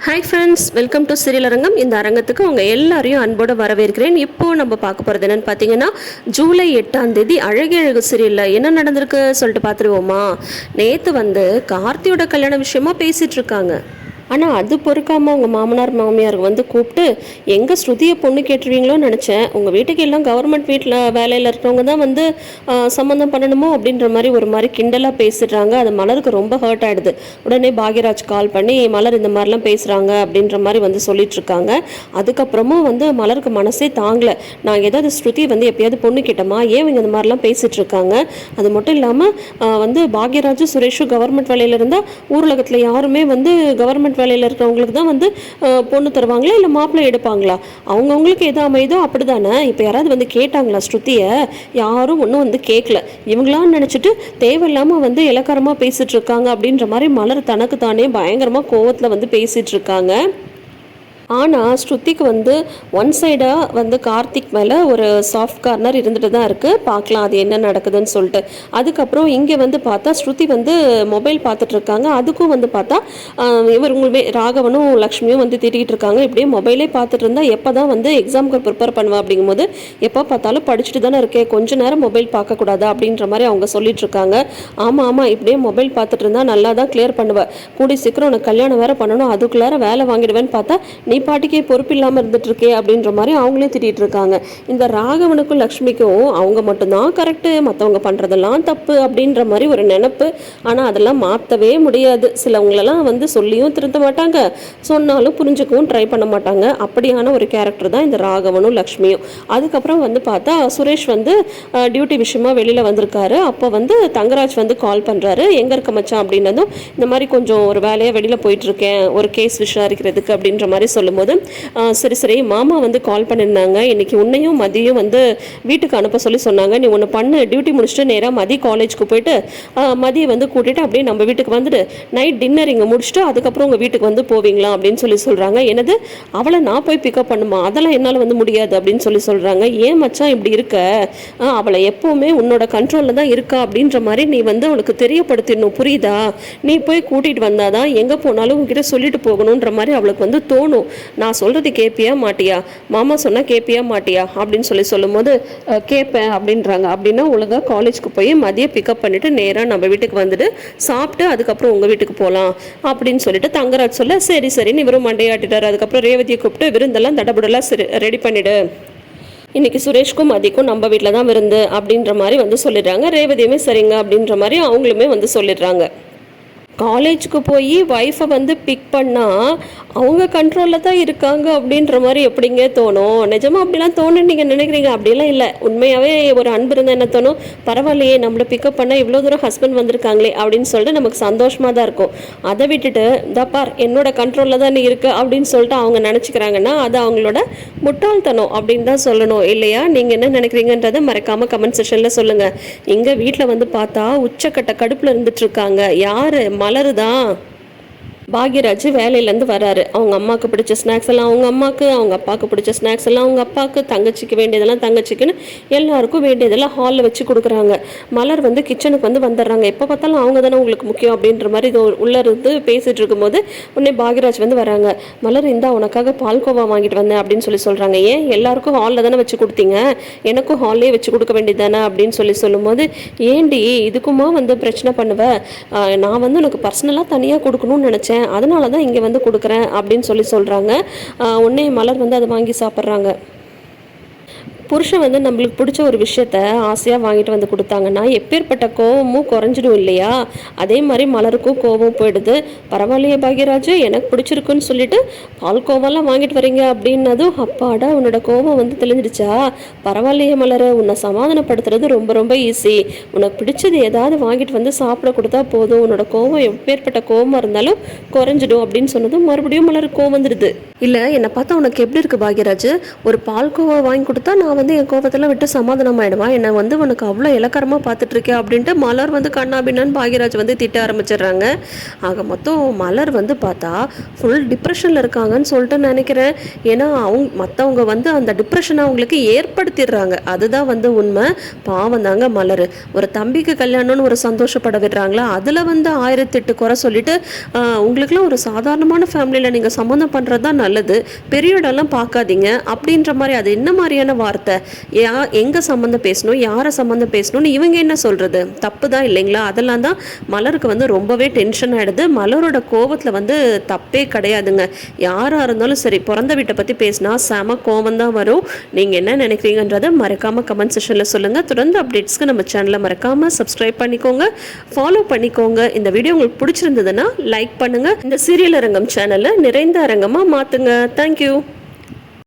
Hi friends, welcome to serial அரங்கம். இந்த அரங்கத்துக்கு உங்கள் எல்லாரையும் அன்போடு வரவேற்கிறேன். இப்போது நம்ம பார்க்க போகிறது என்னென்னு பார்த்தீங்கன்னா, ஜூலை 8ஆம் தேதி அழகு சீரியலில் என்ன நடந்திருக்கு சொல்லிட்டு பார்த்துருவோமா. நேற்று கார்த்தியோட கல்யாண விஷயமா பேசிகிட்டு இருக்காங்க. ஆனால் அது பொறுக்காமல் உங்கள் மாமனார் மாமியாருக்கு கூப்பிட்டு எங்கே ஸ்ருதியை பொண்ணு கேட்டுருவீங்களோன்னு நினச்சேன். உங்கள் வீட்டுக்கு எல்லாம் கவர்மெண்ட் வீட்டில் வேலையில் இருக்கிறவங்க தான் சம்மந்தம் பண்ணணுமோ அப்படின்ற மாதிரி ஒரு மாதிரி கிண்டலாக பேசிடுறாங்க. அது மலருக்கு ரொம்ப ஹர்ட் ஆகிடுது. உடனே பாக்யராஜ் கால் பண்ணி மலர் இந்த மாதிரிலாம் பேசுகிறாங்க அப்படின்ற மாதிரி சொல்லிட்டுருக்காங்க. அதுக்கப்புறமும் மலருக்கு மனசே தாங்கலை. நான் ஏதாவது ஸ்ருதி எப்பயாவது பொண்ணு கேட்டோமா, ஏன் இவங்க இந்த மாதிரிலாம் பேசிகிட்டு இருக்காங்க. அது மட்டும் இல்லாமல் பாக்யராஜும் சுரேஷும் கவர்மெண்ட் வேலையில் இருந்தால் ஊரகத்தில் யாருமே கவர்மெண்ட் வேலையில் இருக்கிறவங்களுக்கு தான் பொண்ணு தருவாங்களா இல்லை மாப்பிள்ளை எடுப்பாங்களா? அவங்கவுங்களுக்கு எதோ அமைதோ அப்படி தானே. இப்போ யாராவது கேட்டாங்களா ஸ்ருதியை? யாரும் ஒன்றும் கேட்கல. இவங்களாம் நினச்சிட்டு தேவையில்லாமல் இலக்காரமாக பேசிகிட்டு இருக்காங்க அப்படின்ற மாதிரி மலர் தனக்கு தானே பயங்கரமாக கோவத்தில் பேசிகிட்டு இருக்காங்க. ஆனால் ஸ்ருதிக்கு ஒன் சைடாக கார்த்திக் மேலே ஒரு சாஃப்ட் கார்னர் இருந்துட்டு தான் இருக்குது. பார்க்கலாம் அது என்ன நடக்குதுன்னு சொல்லிட்டு. அதுக்கப்புறம் இங்கே பார்த்தா ஸ்ருதி மொபைல் பார்த்துட்ருக்காங்க. அதுக்கும் பார்த்தா இவங்களுமே ராகவனும் லக்ஷ்மியும் திட்டிகிட்டு இருக்காங்க. இப்படியே மொபைலே பார்த்துட்டு இருந்தால் எப்போ தான் எக்ஸாமுக்கு ப்ரிப்பேர் பண்ணுவேன் அப்படிங்கும்போது எப்போ பார்த்தாலும் படிச்சுட்டு தானே இருக்கேன், கொஞ்சம் நேரம் மொபைல் பார்க்கக்கூடாதா அப்படின்ற மாதிரி அவங்க சொல்லிட்டு இருக்காங்க. ஆமாம், இப்படியே மொபைல் பார்த்துட்டு இருந்தால் நல்லா தான் கிளியர் பண்ணுவேன். கூடி சீக்கிரம் உனக்கு கல்யாணம் வேறு பண்ணணும், அதுக்குள்ளார வேலை வாங்கிடுவேன்னு பார்த்தா நீ பாட்டிக்கே பொறுப்பு இல்லாமல் இருந்துட்டுருக்கே அப்படின்ற மாதிரி அவங்களே திட்டிகிட்டு இருக்காங்க. இந்த ராகவனுக்கும் லக்ஷ்மிக்கும் அவங்க மட்டும்தான் கரெக்டு, மற்றவங்க பண்ணுறதெல்லாம் தப்பு அப்படின்ற மாதிரி ஒரு நினப்பு. ஆனால் அதெல்லாம் மாற்றவே முடியாது. சிலவங்களெல்லாம் சொல்லியும் திருத்த மாட்டாங்க, சொன்னாலும் புரிஞ்சுக்கவும் ட்ரை பண்ண மாட்டாங்க. அப்படியான ஒரு கேரக்டர் தான் இந்த ராகவனும் லக்ஷ்மியும். அதுக்கப்புறம் பார்த்தா சுரேஷ் டியூட்டி விஷயமா வெளியில் வந்திருக்காரு. அப்போ தங்கராஜ் கால் பண்ணுறாரு. எங்கே இருக்க மச்சான் அப்படின்னதும் இந்த மாதிரி கொஞ்சம் ஒரு வேலையாக வெளியில் போயிட்டுருக்கேன், ஒரு கேஸ் விசாரிக்கிறதுக்கு அப்படின்ற மாதிரி சொல்லும்போது சரி சரி மாமா கால் பண்ணியிருந்தாங்க. இன்னைக்கு உன்னையும் மதியம் வீட்டுக்கு அனுப்ப சொல்லி சொன்னாங்க. நீ ஒன்று பண்ணு, டியூட்டி முடிச்சுட்டு நேராக மதிய காலேஜுக்கு போயிட்டு மதியை கூட்டிட்டு அப்படியே நம்ம வீட்டுக்கு வந்துட்டு நைட் டின்னர் இங்கே முடிச்சுட்டு அதுக்கப்புறம் உங்கள் வீட்டுக்கு போவீங்களா அப்படின்னு சொல்கிறாங்க. என்னது, அவளை நான் போய் பிக்கப் பண்ணுமா? அதெல்லாம் என்னால் முடியாது அப்படின்னு சொல்கிறாங்க. ஏன் மச்சான் இப்படி இருக்க? அவளை எப்போவுமே உன்னோட கண்ட்ரோலில் தான் இருக்கா அப்படின்ற மாதிரி நீ அவளுக்கு தெரியப்படுத்திடணும், புரியுதா? நீ போய் கூட்டிகிட்டு வந்தாதான் எங்கே போனாலும் உங்ககிட்ட சொல்லிட்டு போகணுன்ற மாதிரி அவளுக்கு தோணும். நான் சொல்கிறது கேட்பியா மாட்டியா? மாமா சொன்னால் கேட்பியா மாட்டியா அப்படின்னு சொல்லும்போது கேட்பேன் அப்படின்றாங்க. அப்படின்னா ஒழுங்காக காலேஜுக்கு போய் மதியம் பிக்கப் பண்ணிவிட்டு நேராக நம்ம வீட்டுக்கு வந்துட்டு சாப்பிட்டு அதுக்கப்புறம் உங்கள் வீட்டுக்கு போகலாம் அப்படின்னு சொல்லிட்டு தங்கராஜ் சொல்ல சரி சரின்னு இவரும் மண்டையாட்டிட்டார். அதுக்கப்புறம் ரேவதியை கூப்பிட்டு விருந்தெல்லாம் தடபுடலாம் ரெடி பண்ணிவிடு, இன்னைக்கு சுரேஷ்க்கும் மதிக்கும் நம்ம வீட்டில் தான் விருந்து அப்படின்ற மாதிரி சொல்லிடுறாங்க. ரேவதியுமே சரிங்க அப்படின்ற மாதிரி அவங்களுமே சொல்லிடுறாங்க. காலேஜுக்கு போய் ஒய்ஃபை பிக் பண்ணால் அவங்க கண்ட்ரோலில் தான் இருக்காங்க அப்படின்ற மாதிரி எப்படிங்க தோணும்? நிஜமாக அப்படிலாம் தோணுன்னு நீங்கள் நினைக்கிறீங்க? அப்படிலாம் இல்லை. உண்மையாகவே ஒரு அன்பு இருந்தால் என்ன தோணும், பரவாயில்லையே நம்மளை பிக்கப் பண்ணால் இவ்வளோ தூரம் ஹஸ்பண்ட் வந்திருக்காங்களே அப்படின்னு சொல்லிட்டு நமக்கு சந்தோஷமாக தான் இருக்கும். அதை விட்டுட்டு இந்த பார் என்னோட கண்ட்ரோலில் தான் இருக்குது அப்படின்னு சொல்லிட்டு அவங்க நினச்சிக்கிறாங்கன்னா அது அவங்களோட முட்டாள்தனம் அப்படின்னு தான் சொல்லணும், இல்லையா? நீங்கள் என்ன நினைக்கிறீங்கன்றதை மறக்காமல் கமெண்ட் செக்ஷனில் சொல்லுங்கள். எங்கள் வீட்டில் பார்த்தா உச்சக்கட்ட கடுப்பில் இருந்துட்டுருக்காங்க. யார்? மலரு தான். பாக்யராஜ் வேலையிலேருந்து வராரு. அவங்க அம்மாவுக்கு பிடிச்ச ஸ்நாக்ஸ் எல்லாம் அவங்க அம்மாவுக்கு, அவங்க அப்பாவுக்கு பிடிச்ச ஸ்நாக்ஸ் எல்லாம் அவங்க அப்பாவுக்கு, தங்கச்சிக்கு வேண்டியதெல்லாம் தங்கச்சிக்குன்னு எல்லாருக்கும் வேண்டியதெல்லாம் ஹாலில் வச்சு கொடுக்குறாங்க. மலர் கிச்சனுக்கு வந்துடுறாங்க. எப்போ பார்த்தாலும் அவங்க தானே உங்களுக்கு முக்கியம் அப்படின்ற மாதிரி இது உள்ளே இருந்து பேசிகிட்டு இருக்கும்போது உடனே பாக்யராஜ் வராங்க. மலர் இந்தா உனக்காக பால்கோவா வாங்கிட்டு வந்தேன் அப்படின்னு சொல்கிறாங்க. ஏன் எல்லாருக்கும் ஹாலில் தானே வச்சு கொடுத்தீங்க, எனக்கும் ஹால்லேயே வச்சு கொடுக்க வேண்டியது தானே அப்படின்னு சொல்லும்போது ஏண்டி இதுக்குமா பிரச்சனை பண்ணுவேன், நான் உனக்கு பர்சனலாக தனியாக கொடுக்கணும்னு நினச்சேன், அதனால தான் இங்கே கொடுக்குறேன் அப்படின்னு சொல்கிறாங்க. உடனே மலர் அதை வாங்கி சாப்பிட்றாங்க. புருஷன் நம்மளுக்கு பிடிச்ச ஒரு விஷயத்த ஆசையாக வாங்கிட்டு கொடுத்தாங்கன்னா எப்பேற்பட்ட கோவமும் குறைஞ்சிடும் இல்லையா? அதே மாதிரி மலருக்கும் கோவம் போயிடுது. பரவாயில்லையே பாக்யராஜ், எனக்கு பிடிச்சிருக்குன்னு சொல்லிட்டு பால்கோவெல்லாம் வாங்கிட்டு வரீங்க அப்படின்னதும் அப்பாடா உன்னோட கோவம் தெளிஞ்சிடுச்சா? பரவாயில்லையே மலர், உன்னை சமாதானப்படுத்துறது ரொம்ப ரொம்ப ஈஸி. உனக்கு பிடிச்சது ஏதாவது வாங்கிட்டு சாப்பிட கொடுத்தா போதும், உன்னோட கோவம் எப்பேற்பட்ட கோவமாக இருந்தாலும் குறைஞ்சிடும் அப்படின்னு சொன்னதும் மறுபடியும் மலருக்கு கோவம் வந்துடுது. இல்லை என்னை பார்த்தா உனக்கு எப்படி இருக்குது பாக்யராஜ்? ஒரு பால்கோவா வாங்கி கொடுத்தா நான் வந்து என் கோபத்தில் விட்டு சமாதானம் ஆகிடுவான், என்னை வந்து உனக்கு அவ்வளோ இலக்கரமாக பார்த்துட்ருக்கே அப்படின்ட்டு மலர் வந்து கண்ணாபின்னு பாக்யராஜ் வந்து திட்ட ஆரம்பிச்சிடுறாங்க. ஆக மொத்தம் மலர் வந்து பார்த்தா ஃபுல் டிப்ரெஷனில் இருக்காங்கன்னு சொல்லிட்டு நினைக்கிறேன். ஏன்னா மற்றவங்க வந்து அந்த டிப்ரெஷனை அவங்களுக்கு ஏற்படுத்திடுறாங்க, அதுதான் வந்து உண்மை. பாவம் தாங்க மலர். ஒரு தம்பிக்கு கல்யாணம்னு ஒரு சந்தோஷப்பட விடுறாங்களா, அதில் வந்து 1008 குறை சொல்லிட்டு உங்களுக்குலாம் ஒரு சாதாரணமான ஃபேமிலியில் நீங்கள் சம்மந்தம் பண்ணுறது தான் நல்லது, பெரிய இடம்லாம் பார்க்காதீங்க அப்படின்ற மாதிரி. அது என்ன மாதிரியான வார்த்தை? எங்கே சம்மந்தம் பேசணும், யாரை சம்மந்தம் பேசணும்னு இவங்க என்ன சொல்கிறது? தப்பு தான் இல்லைங்களா? அதெல்லாம் தான் மலருக்கு வந்து ரொம்பவே டென்ஷன் ஆகிடுது. மலரோட கோபத்தில் வந்து தப்பே கிடையாதுங்க. யாராக இருந்தாலும் சரி, பிறந்த வீட்டை பற்றி பேசினா செம கோபம் தான் வரும். நீங்கள் என்ன நினைக்கிறீங்கன்றதை மறக்காமல் கமெண்ட் செக்ஷனில் சொல்லுங்கள். தொடர்ந்து அப்டேட்ஸ்க்கு நம்ம சேனலை மறக்காமல் சப்ஸ்கிரைப் பண்ணிக்கோங்க, ஃபாலோ பண்ணிக்கோங்க. இந்த வீடியோ உங்களுக்கு பிடிச்சிருந்ததுன்னா லைக் பண்ணுங்கள். இந்த சீரியல் அரங்கம் சேனலை நிறைந்த அரங்கமாக மாற்றுங்க. தேங்க்யூ.